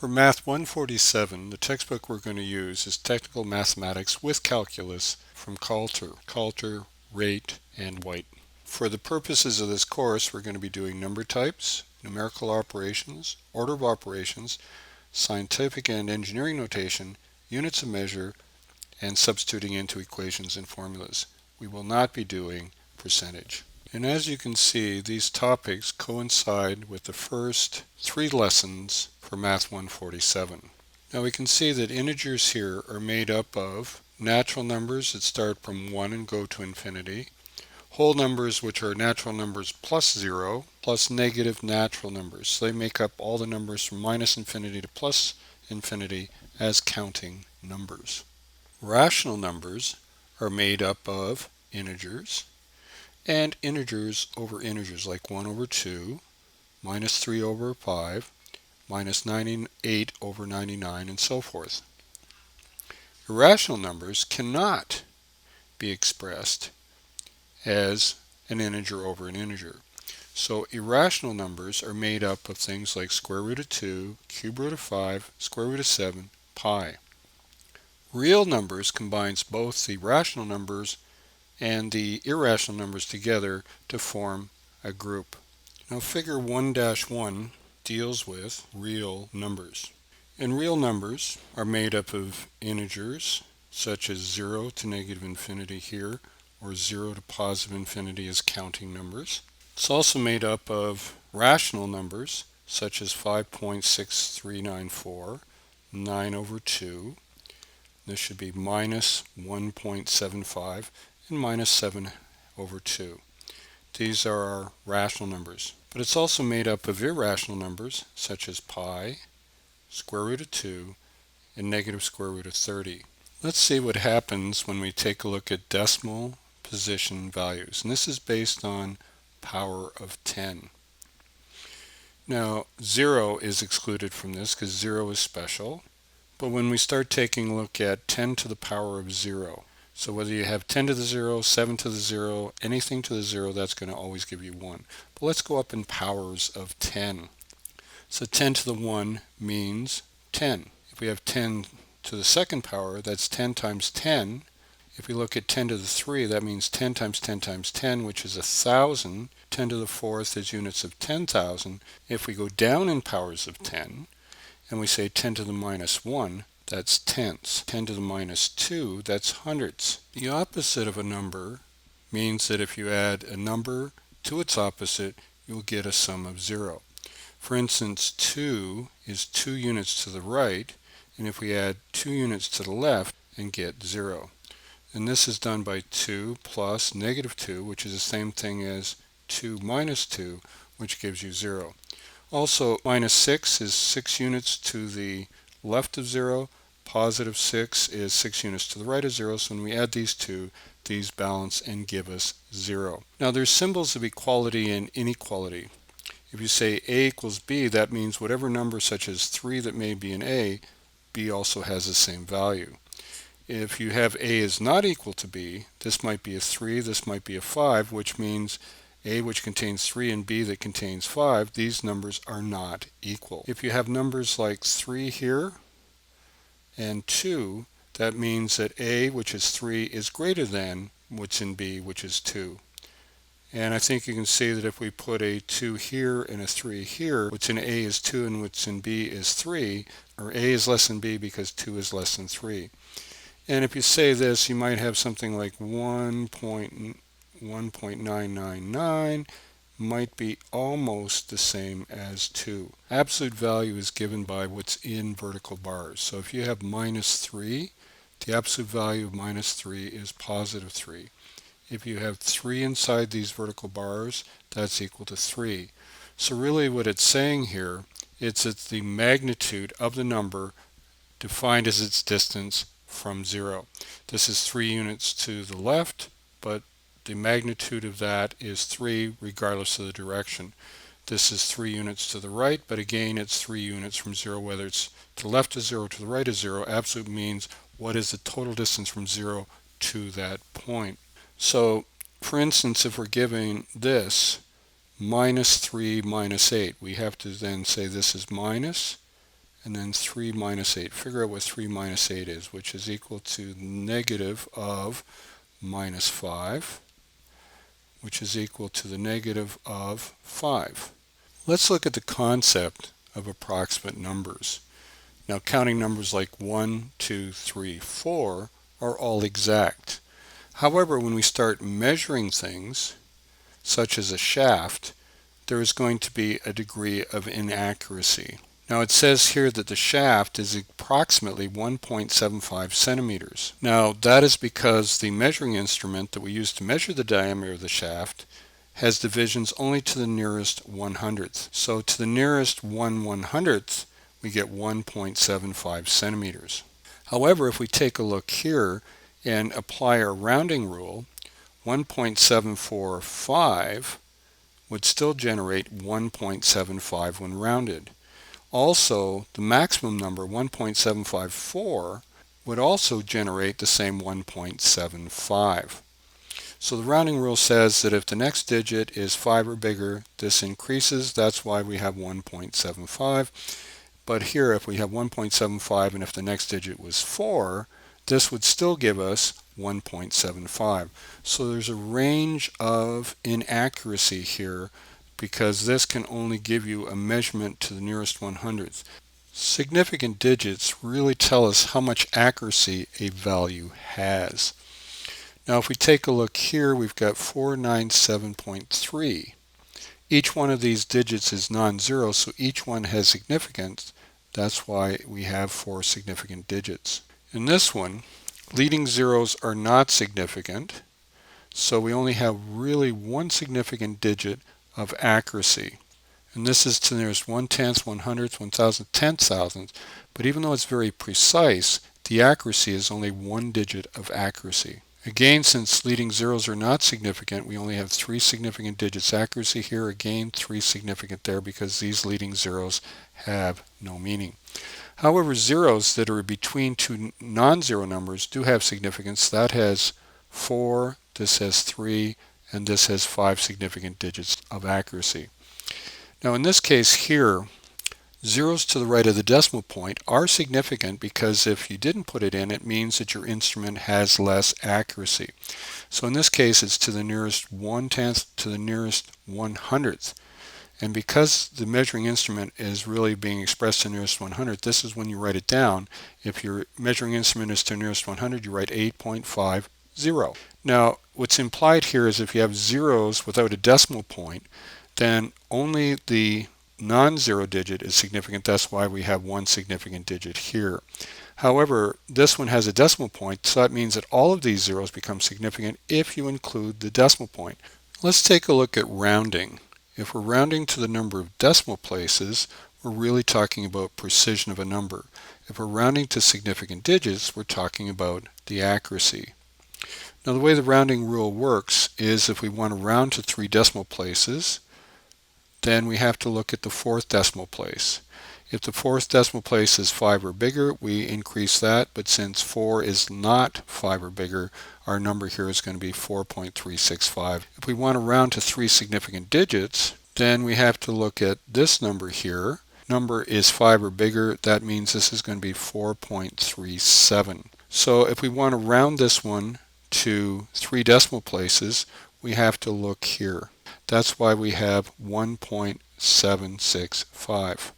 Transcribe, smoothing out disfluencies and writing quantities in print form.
For Math 147, the textbook we're going to use is Technical Mathematics with Calculus from Coulter, Rate, and White. For the purposes of this course, we're going to be doing number types, numerical operations, order of operations, scientific and engineering notation, units of measure, and substituting into equations and formulas. We will not be doing percentage. And as you can see, these topics coincide with the first 3 lessons for Math 147. Now we can see that integers here are made up of natural numbers that start from 1 and go to infinity, whole numbers which are natural numbers plus 0, plus negative natural numbers. So they make up all the numbers from minus infinity to plus infinity as counting numbers. Rational numbers are made up of integers and integers over integers like 1 over 2, minus 3 over 5, minus 98 over 99, and so forth. Irrational numbers cannot be expressed as an integer over an integer. So irrational numbers are made up of things like square root of 2, cube root of 5, square root of 7, pi. Real numbers combines both the rational numbers and the irrational numbers together to form a group. Now figure 1-1 deals with real numbers. And real numbers are made up of integers such as 0 to negative infinity here, or 0 to positive infinity as counting numbers. It's also made up of rational numbers such as 5.6394, 9 over 2. This should be minus 1.75 and minus 7 over 2. These are our rational numbers. But it's also made up of irrational numbers such as pi, square root of 2, and negative square root of 30. Let's see what happens when we take a look at decimal position values. And this is based on power of 10. Now 0 is excluded from this because 0 is special. But when we start taking a look at 10 to the power of 0, so whether you have 10 to the 0, 7 to the 0, anything to the 0, that's going to always give you 1. But let's go up in powers of 10. So 10 to the 1 means 10. If we have 10 to the second power, that's 10 times 10. If we look at 10 to the 3, that means 10 times 10 times 10, which is 1,000. 10 to the 4th is units of 10,000. If we go down in powers of 10, and we say 10 to the minus 1, that's tenths. 10 to the minus 2, that's hundredths. The opposite of a number means that if you add a number to its opposite, you'll get a sum of 0. For instance, 2 is 2 units to the right, and if we add 2 units to the left and get 0. And this is done by 2 plus negative 2, which is the same thing as 2 minus 2, which gives you 0. Also, minus 6 is 6 units to the left of 0. Positive 6 is 6 units to the right of 0. So when we add these two, these balance and give us 0. Now there's symbols of equality and inequality. If you say A equals B, that means whatever number such as 3 that may be in A, B also has the same value. If you have A is not equal to B, this might be a 3, this might be a 5, which means A which contains 3 and B that contains 5, these numbers are not equal. If you have numbers like 3 here and 2, that means that A, which is 3, is greater than what's in B, which is 2. And I think you can see that if we put a 2 here and a 3 here, what's in A is 2 and what's in B is 3, or A is less than B because 2 is less than 3. And if you say this, you might have something like 1.999 might be almost the same as 2. Absolute value is given by what's in vertical bars. So if you have minus 3, the absolute value of minus 3 is positive 3. If you have 3 inside these vertical bars, that's equal to 3. So really what it's saying here, it's that the magnitude of the number defined as its distance from 0. This is 3 units to the left, but the magnitude of that is 3 regardless of the direction. This is 3 units to the right, but again it's 3 units from 0, whether it's to the left of 0 to the right of 0. Absolute means what is the total distance from 0 to that point. So for instance, if we're giving this minus 3 minus 8, we have to then say this is minus and then 3 minus 8. Figure out what 3 minus 8 is, which is equal to negative of minus 5, which is equal to the negative of 5. Let's look at the concept of approximate numbers. Now, counting numbers like 1, 2, 3, 4 are all exact. However, when we start measuring things, such as a shaft, there is going to be a degree of inaccuracy. Now it says here that the shaft is approximately 1.75 centimeters. Now that is because the measuring instrument that we use to measure the diameter of the shaft has divisions only to the nearest 1/100th. So to the nearest 1/100th we get 1.75 centimeters. However, if we take a look here and apply our rounding rule, 1.745 would still generate 1.75 when rounded. Also, the maximum number, 1.754, would also generate the same 1.75. So the rounding rule says that if the next digit is 5 or bigger, this increases. That's why we have 1.75. But here, if we have 1.75 and if the next digit was 4, this would still give us 1.75. So there's a range of inaccuracy here because this can only give you a measurement to the nearest 1/100th. Significant digits really tell us how much accuracy a value has. Now if we take a look here, we've got 497.3. Each one of these digits is non-zero, so each one has significance. That's why we have 4 significant digits. In this one, leading zeros are not significant, so we only have really one significant digit of accuracy. And this is to the nearest 1/10th, 100th, 1,000th, 10,000th. But even though it's very precise, the accuracy is only one digit of accuracy. Again, since leading zeros are not significant, we only have 3 significant digits accuracy here. Again, 3 significant there because these leading zeros have no meaning. However, zeros that are between two non-zero numbers do have significance. That has 4, this has 3, and this has 5 significant digits of accuracy. Now in this case here, zeros to the right of the decimal point are significant because if you didn't put it in, it means that your instrument has less accuracy. So in this case, it's to the nearest 1/10th to the nearest 1/100th. And because the measuring instrument is really being expressed to the nearest 100th, this is when you write it down. If your measuring instrument is to the nearest 100, you write 8.50. Now, what's implied here is if you have zeros without a decimal point, then only the non-zero digit is significant. That's why we have one significant digit here. However, this one has a decimal point, so that means that all of these zeros become significant if you include the decimal point. Let's take a look at rounding. If we're rounding to the number of decimal places, we're really talking about precision of a number. If we're rounding to significant digits, we're talking about the accuracy. Now the way the rounding rule works is if we want to round to 3 decimal places, then we have to look at the 4th decimal place. If the 4th decimal place is 5 or bigger, we increase that, but since 4 is not 5 or bigger, our number here is going to be 4.365. If we want to round to 3 significant digits, then we have to look at this number here. Number is 5 or bigger, that means this is going to be 4.37. So if we want to round this one to 3 decimal places, we have to look here. That's why we have 1.765.